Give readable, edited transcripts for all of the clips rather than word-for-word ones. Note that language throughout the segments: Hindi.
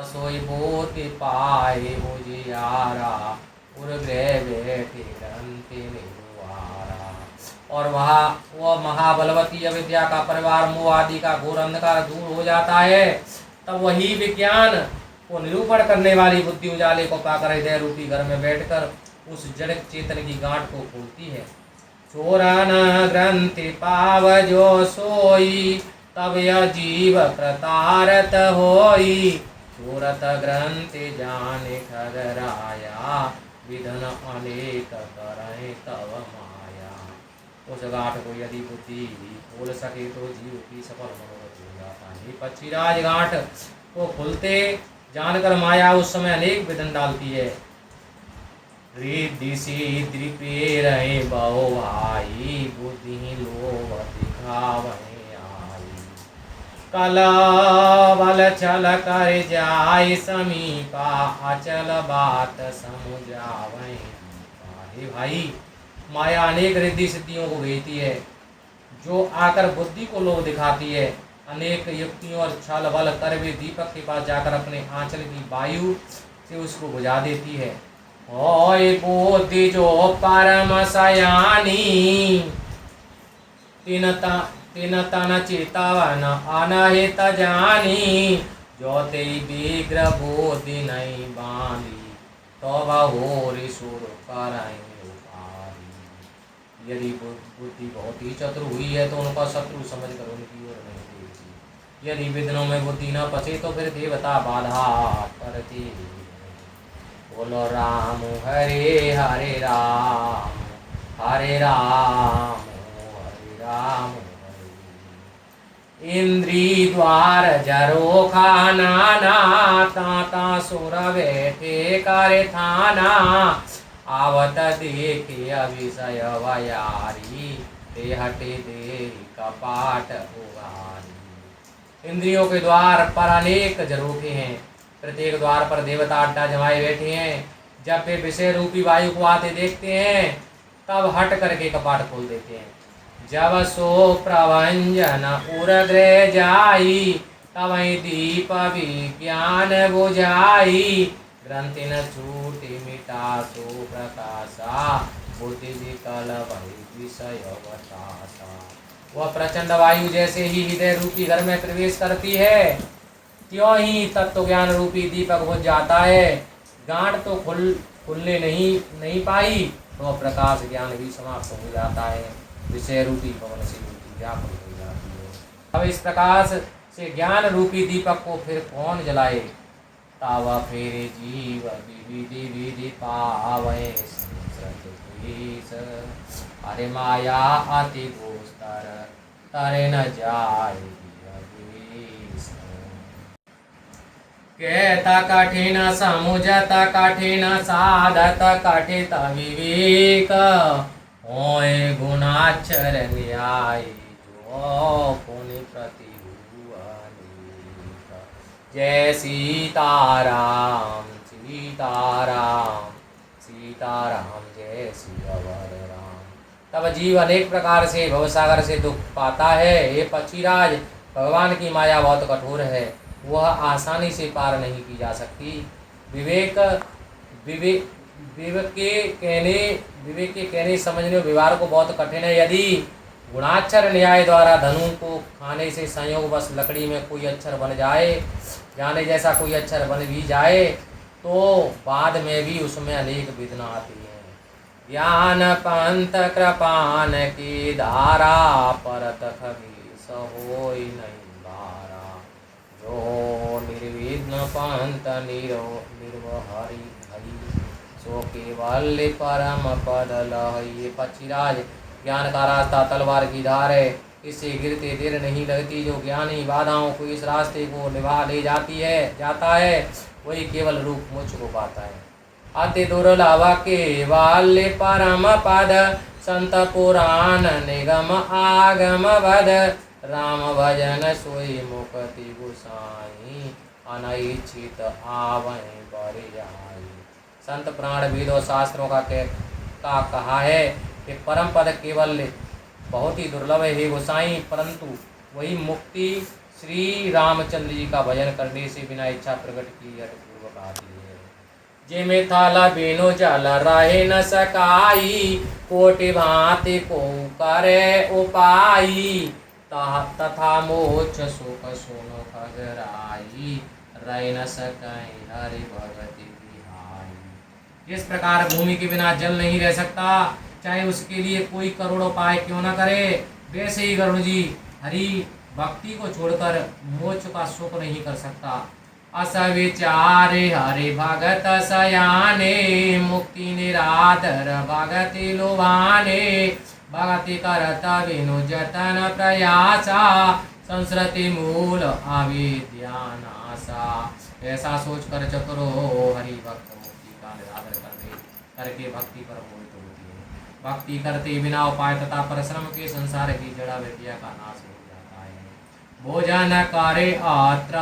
सोई बोति पाए उजियारा, उर्ग्रह बैठे ग्रंथि निर्वारा। और वह महाबलवती अविद्या का परिवार मोह आदि का घोर अंधकार दूर हो जाता है। तब वही विज्ञान को निरूपण करने वाली बुद्धि उजाले को पाकर हृदय रूपी घर में बैठकर उस जड़ चेतन की गांठ को खोलती है। चोरन ग्रंथि पाव जो सोई, तब यह जीव कृतारत होई। चोरत ग्रंथि जाने खगराया, विधन अनेक करें तव माया। उस गांठ को यदि बुद्धि खोल सके तो जीव की सफल मनोरथ हो जाता है। पक्षीराज गांठ को खुलते जानकर माया उस समय अनेक विधन डालती है। रिद्धि सिद्धि प्रेरहि बहु भाई, बुद्धि लोभ दिखावहि आई। कल बल छल कर जाय समीपा, अचल बात समुझावहि। हे भाई, माया अनेक रिद्धि सिद्धियों को भेजती है जो आकर बुद्धि को लोभ दिखाती है। अनेक युक्तियों और छल बल कर भी दीपक के पास जाकर अपने आंचल की वायु से उसको बुझा देती है। होय बुद्धि जो परम सयानी, तिन तन चेतवन अनहित जानी। जो तेई शीघ्र बुद्धि नहीं बांधी, तो बहुरी सुर कराई उपारी। यदि बुद्धि बहुत ही चतुर हुई है तो उनका शत्रु समझकर उनकी ओर नहीं देखती। यदि विघ्नों में बुद्धि न पचे तो फिर देवता बाधा करती। बोलो राम हरे हरे राम, हरे राम हरे राम। इंद्री द्वार जरो खाना, ता सुर बैठे करे थाना। आवत देखे अभिषय वयारी, ते हटे देरी कपाट उगारी। इंद्रियों के द्वार पर अनेक झरोखे हैं, प्रत्येक द्वार पर देवता अड्डा जमाए बैठे हैं। जब वे विषय रूपी वायु को आते देखते हैं तब हट करके कपाट खोल देते हैं। जब सो प्रभंजन उरग्रह जाई, तब दीप विज्ञान बुझाई। ग्रंथि न छूटे मिटा सो प्रकाशा, बुद्धि विकल भई विषय बतासा। वह प्रचंड वायु जैसे ही हृदय रूपी घर में प्रवेश करती है, त्यों ही तत्व ज्ञान रूपी दीपक बुझ जाता है। गांठ तो खुलने नहीं पाई तो प्रकाश ज्ञान भी समाप्त हो जाता है। विषय रूपी पवन से बुद्धि व्यापक हो जाती है। अब इस प्रकाश से ज्ञान रूपी दीपक को फिर कौन जलाए। तावा फेरे जीव विधि विधि पावे, अरे माया अति गोस्तर, तरे न जाए। कहता कठिन समुझत कठिन साधत कठित विवेक, होय गुणाक्षर न्याय जो पुनि प्रतिभूअनेक। जय सीताराम सीताराम सीताराम, जय सियावर राम। तब जीव अनेक प्रकार से भवसागर से दुख पाता है। ये पक्षीराज, भगवान की माया बहुत कठोर है, वह आसानी से पार नहीं की जा सकती। विवेक के कहने समझने व्यवहार को बहुत कठिन है। यदि गुणाक्षर न्याय द्वारा धनु को खाने से संयोगवश लकड़ी में कोई अक्षर बन जाए, जाने जैसा कोई अक्षर बन भी जाए, तो बाद में भी उसमें अनेक विघ्न आती है। ज्ञान पंथ कृपान की धारा, परत खगेश होय नहीं बारा। जो निर्विघ्न पंथ निर्वहरि हरि, सो केवल परम पद लहई। ये पक्षीराज, ज्ञान का रास्ता तलवार की धार है, इससे गिरते देर नहीं लगती। जो ज्ञानी बाधाओं को इस रास्ते को निभा ले जाता है वही केवल रूप मोक्ष को पाता है। अति दुर्लभ केवल परम पद, संत पुराण निगम आगम बद। राम भजन सोई मुक्ति गुसाई, अनइच्छित आवै बर जाई। संत पुराण वेदों शास्त्रों का कहा है कि परम पद केवल बहुत ही दुर्लभ है हे गोसाई, परंतु वही मुक्ति श्री रामचंद्र जी का भजन करने से बिना इच्छा प्रकट की पूर्वक आती है। जे में थाला बेनो जल रहे न सकाई, कोटि भांति को करे उपाई, तथा मोक्ष सुख सुनो खगराई, रह न सकै हरि भगति बिहाई। इस प्रकार भूमि के बिना जल नहीं रह सकता, चाहे उसके लिए कोई करोड़ उपाय क्यों न करे, वैसे ही गरुड़ जी हरि भक्ति को छोड़कर मोक्ष का सुख नहीं कर सकता। अस विचारे हरि भगत सयाने, मुक्ति निराधर भगति लुभाने, भगति करत बिनु जतन प्रयासा, संस्कृति मूल अविद्या नासा। ऐसा सोचकर चतुरो हरि भक्त मुक्ति का निरादर करके भक्ति पर मोहित होती है। भक्ति करते बिना उपाय तथा परिश्रम के संसार की जड़ा विद्या का नाश हो जाता है। भोजन करे अत्र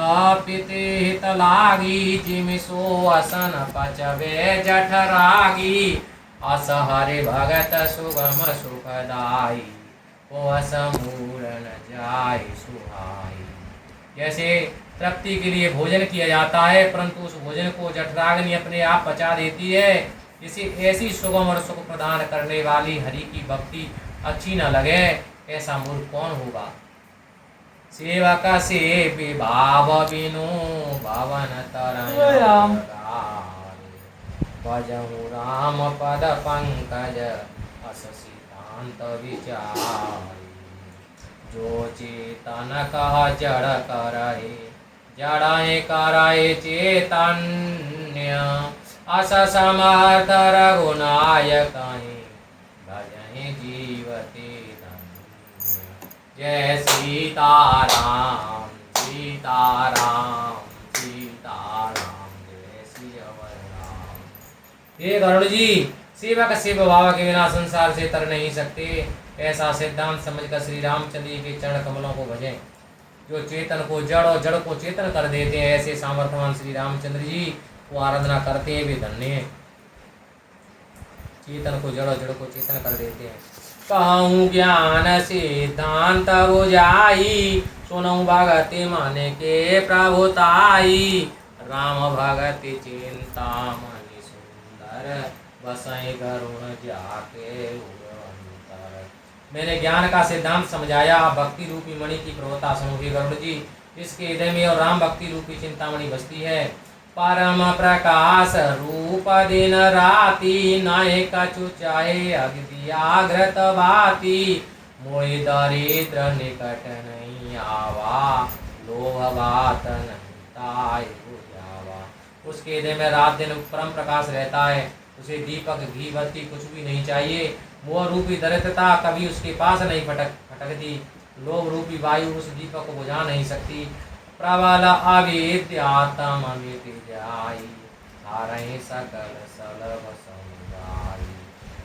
पिते हित लागी, जिमि सो असन पचवे जठरागी, अस हरि भगत सुगम सुखदाई, ओ अस मूल न जाय सुहाई। जैसे तृप्ति के लिए भोजन किया जाता है, परंतु उस भोजन को जठराग्नि अपने आप पचा देती है, इसे ऐसी सुगम और सुख प्रदान करने वाली हरि की भक्ति अच्छी न लगे, ऐसा मूर्ख कौन होगा। सेवक से भाव बिनु भवन तरन, भजहु राम पद पंकज अस सिद्धांत विचारी। जो चेतन कह जड़ करहे, जड़े करहे चेतन्य, अस समर्थ रघुनायक भजहि जीवते धन्य। जय सीताराम सीताराम सीताराम, जय सियावर राम। हे गरुड़ जी, सेवक सेवा भाव के बिना संसार से तर नहीं सकते, ऐसा सिद्धांत समझकर श्री रामचंद्र जी के चरण कमलों को भजें। जो चेतन को जड़ और जड़ को चेतन कर देते हैं, ऐसे सामर्थ्यवान श्री रामचंद्र जी को आराधना करते हैं वे धन्य हैं। चेतन को जड़ और जड़ को चेतन कर देते हैं। कहूँ ज्ञान सिद्धांत बुझाई, सुनऊ भगति मन के प्रभुताई, राम भगति चिंता मणि सुंदर, बसई गरुण जाके उड़वंतर। मैंने ज्ञान का सिद्धांत समझाया, भक्ति रूपी मणि की प्रभुता सुनोगे गरुड़ जी। इसके हृदय में और राम भक्ति रूपी चिंतामणि बसती है। परम प्रकाश रूप दिन राति, नाय कछु चाहे अग्नियाग्रत भाति, मोहि दरिद्र निकट नहीं आवा, लोभ बात नहीं ताय बुझावा। उसके हृदय में रात दिन परम प्रकाश रहता है, उसे दीपक घी बत्ती कुछ भी नहीं चाहिए। मोह रूपी दरिद्रता कभी उसके पास नहीं फटकती, लोभ रूपी वायु उस दीपक को बुझा नहीं सकती। प्रबल अविद्यातम अमित जाई, हारहि सकल सलभ समुदाई,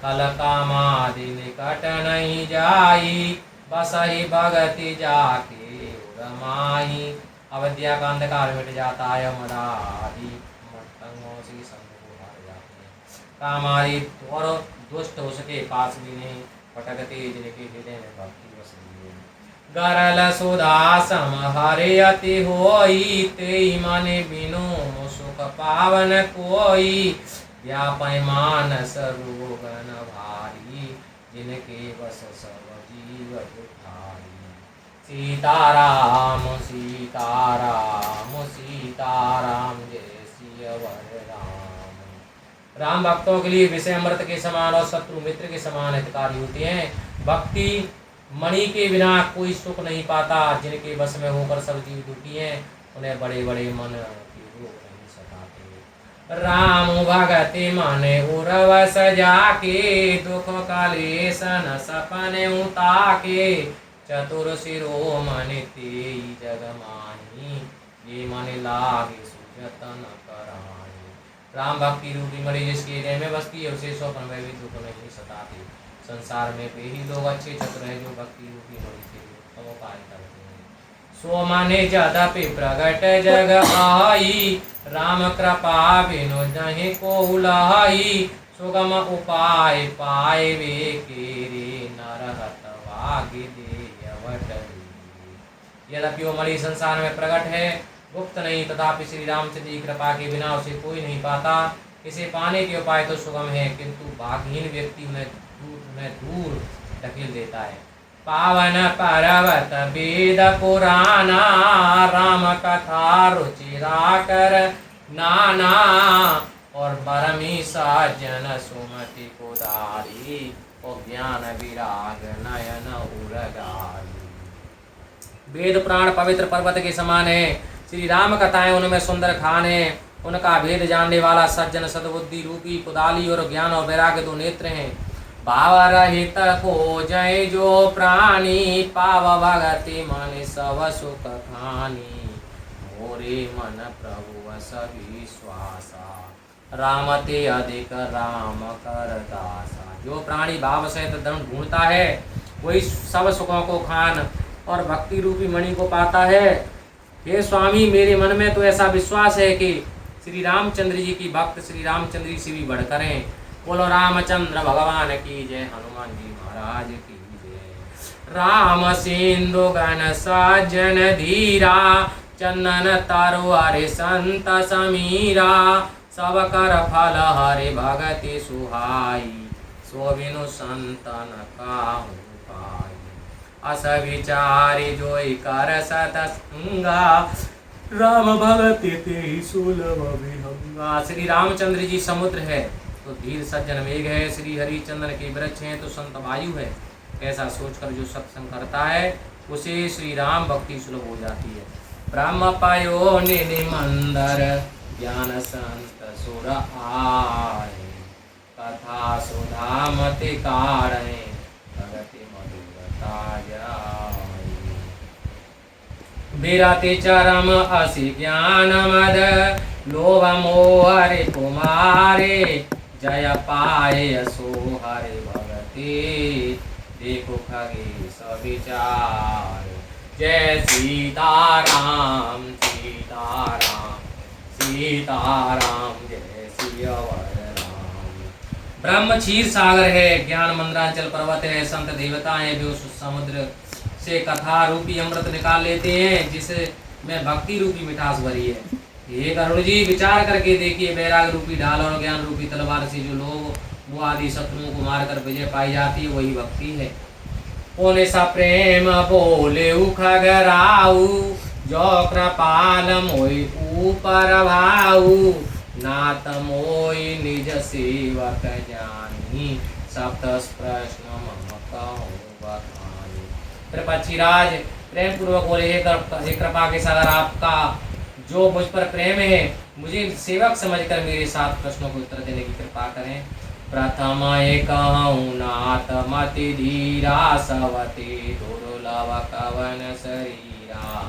कल कामादि निकट नहीं जाई, बसहि भगति जाके उड़माई। अविद्या का अंधकार मिट जाता है, मदादि मटंगों से संग हार जाते हैं। कामादि और दुष्ट उसके पास भी नहीं फटकते, जिनके हृदय में भक्ति बसती है। गरल सुधा सम हरे अति होई, तेई मन बिनु सुख पावन कोई, व्यापय मानस रोगन भारी, जिनके बस सब जीव दुखारी। सीताराम सीताराम सीताराम, जय सियावर राम। राम भक्तों के लिए विषय अमृत के समान और शत्रु मित्र के समान हितकारी होते हैं। भक्ति मणि के बिना कोई सुख नहीं पाता, जिनके बस में होकर सब जीव दुखी हैं, उन्हें बड़े बड़े मन के रोग नहीं सताते। राम भगति माने उरव सजाके, दुख कलेश न सपने उताके, चतुर शिरोमणि तेई जग माही, ये मन लागे सुजतन कराई। राम भक्ति रूपी मणि जिसके हृदय में बसती है, उसे स्वप्न में भी दुख नहीं सताती। संसार में वे ही लोग अच्छे चतुर हैं जो भक्ति रूपी मणि से उत्तम उपाय करते हैं। सो माने जदपि प्रगट जग आई, राम कृपा बिनु नहीं को लहाई, सुगम उपाय पाए वे केरे, नरहत वागे देवटरी। यद्यपि वो मणि संसार में प्रकट है, गुप्त नहीं, तथापि श्री रामचंद्र की कृपा के बिना उसे कोई नहीं पाता। इसे पाने के उपाय तो सुगम है, किंतु भागहीन व्यक्ति उन्हें दूर ढकेल देता है। पावन पर्वत वेद पुराना, राम कथा रुचिरा कर नाना, और बरमी साजन सुमति कुदारी, और ज्ञान विराग नयन उरगारी। वेद पुराण पवित्र पर्वत के समान है, श्री राम कथाएं उनमें सुंदर खान है। उनका भेद जानने वाला सज्जन सद्बुद्धि रूपी कुदाली और ज्ञान और वैराग्य दो नेत्र हैं। भाव रहित को जय जो प्राणी, पाव भगति मन सब सुख खानी, मोरे मन प्रभु सभी श्वासा, राम ते अधिक राम कर दासा। जो प्राणी भाव सहित धर्म ढूंढता है, वही सब सुखों को खान और भक्ति रूपी मणि को पाता है। हे स्वामी, मेरे मन में तो ऐसा विश्वास है कि श्री रामचंद्र जी की भक्त श्री रामचंद्र जी से भी बढ़कर हैं। बोलो रामचंद्र भगवान की जय, हनुमान जी महाराज की जय। राम सिंधु गण साजन धीरा, चंदन तारु हरे संत समीरा, सब कर फल हरे भगति सुहाई, सो बिनु संतन काहू पाई। अस विचारी जोई कर सतसंगा, राम भगति तेहि सुलभ विहंगा। श्री रामचंद्र जी समुद्र है तो धीर सज्जन मेघ है, श्री हरिचंदन के वृक्ष हैं तो संत वायु है। ऐसा सोचकर जो सत्संग करता है, उसे श्री राम भक्ति सुलभ हो जाती है। ब्रह्म पयो निधि मंदर, ज्ञान संत सुर आए, कथा सुधा मति कारणे, भगति मधुरता जाए। विरति चरम असि ज्ञान मद, लोभ मोह हरि कुमारे, जय पाए सो हरि भगति, देखो खगे सविचार। जय सीताराम सीताराम सीताराम, जय सियावर राम। ब्रह्म क्षीर सागर है, ज्ञान मंद्रांचल पर्वत है, संत देवताएं भी उस समुद्र से कथा रूपी अमृत निकाल लेते हैं, जिसमें भक्ति रूपी मिठास भरी है। हे करुण जी, विचार करके देखिए, वैराग रूपी ढाल और ज्ञान रूपी तलवार से जो लोग वो आदि शत्रुओं को मारकर विजय पाई जाती है, वही भक्ति है। ओने सा प्रेम बोले खगराऊ, जो कृपाल मोई ऊपर भाऊ, नात मोई निज सेवक जानी, सप्त प्रश्न मम कहूँ बखानी। कृपाक्षीराज प्रेम पूर्वक बोले, हे कृपा के सागर, आपका जो मुझ पर प्रेम है, मुझे सेवक समझकर मेरे 7 प्रश्नों को उत्तर देने की कृपा करें। प्रथम कहूँ नाथ मति धीरा, सवती दुर्लभ कवन शरीरा,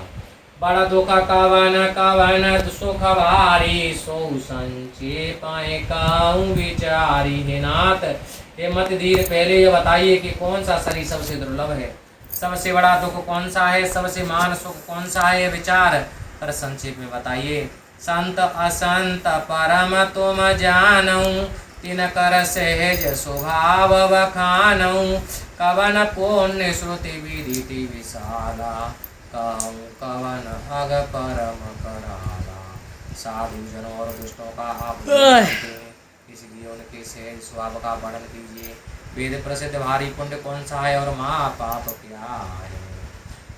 बड़ा दुख कवन कवन सुख भारी, सो संक्षेप कहूँ विचारी। हे नाथ, हे मति धीर, पहले ये बताइए कि कौन सा शरीर सबसे दुर्लभ है, सबसे बड़ा दुख कौन सा है, सबसे महान सुख कौन सा है, विचार कर संक्षेप में बताइए। संत असंत परम तुम जानऊ, तिन कर सहज स्वभाव बखानऊ, कवन पुण्य श्रुति विदिति विशाला, कहूँ कवन अग परम कराला। साधु जनों और दुष्टों का आप इसलिए उनके सहज स्वभाव का वर्णन कीजिए। वेद प्रसिद्ध भारी पुण्य कौन सा है और महापाप क्या है।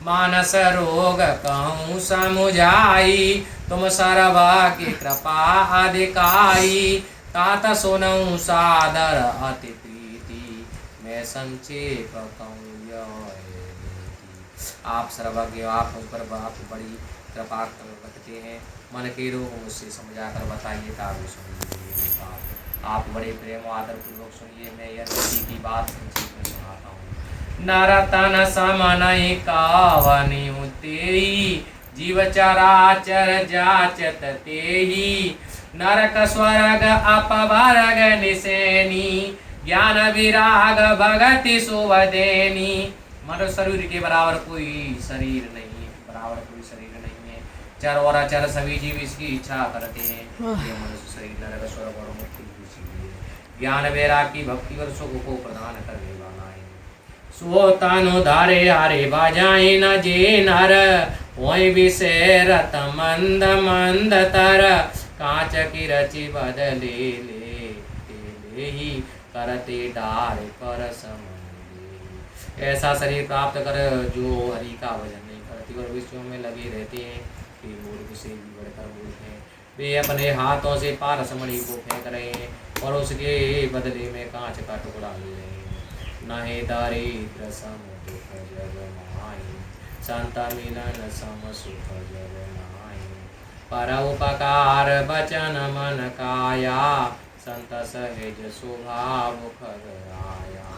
मानस रोग कहूँ समुझाई, तुम सर्वा की कृपा अधिकाई, तात सुनऊँ सादर अति प्रीति, मैं संक्षेप कहूँ यह। आप सर्वज्ञ, आप मुझ पर आप बड़ी कृपा रखते हैं, मन के रोग मुझसे समझाकर बताइए, ताकि सुनिए। आप बड़े प्रेम आदर पूर्वक सुनिए, मैं यह नीति की बात संक्षेप में सुनाता हूँ। नरतन समनहि कावनि तेहि, जीव चराचर जाचत तेहि, नरक स्वर्ग अपवर्ग निसेनी, ज्ञान विराग भगति सुवदेनी। मनुष्य शरीर के बराबर कोई शरीर नहीं, बराबर कोई शरीर नहीं है। चर और अचर सभी जीव इसकी इच्छा करते हैं। ये मनुष्य शरीर नरक स्वर्ग और मुक्ति की, ज्ञान वैराग की भक्ति और सुख को प्रदान करने वाला है। सो तनु धारे हारे बाजाए न जे नर होय विषय रत मंद मंद तर कांच की रचि बदले ले ही करते डार कर समझे। ऐसा शरीर प्राप्त कर जो हरि का भजन नहीं करती और विषयों में लगे रहते हैं, वे मूर्ख से भी बढ़कर मूर्ख हैं। वे अपने हाथों से पारस मणि को फेंक रहे हैं और उसके बदले में कांच का टुकड़ा ले रहे हैं। नहे दारिद्र सम दुख जग माही, संत मिलन सम सुख जग नाहि। पर उपकार बचन मन काया, संत सहज स्वभाव खग आया।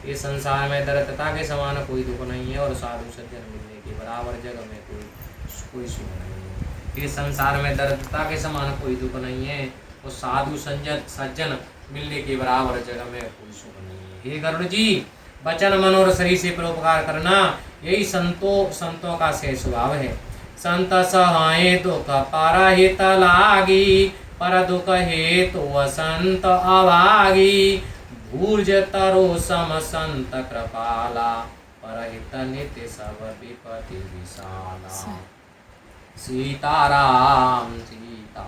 इस संसार में दरिद्रता के समान कोई दुख नहीं है और साधु सज्जन मिलने के बराबर जग में कोई सुख नहीं है। इस संसार में दरिद्रता के समान कोई दुख नहीं है और साधु सज्जन मिलने के बराबर जगह में कोई सुख नहीं है। हे गरुड़ जी, वचन मन और शरीर से परोपकार करना यही संतों का सह स्वभाव है। संत सहाय दुख परहित लागी, पर दुख हेतु संत अभागी। भूर्ज तरो सम संत कृपाला, परहित नित्य सब विपति विशाला। सीताराम सीता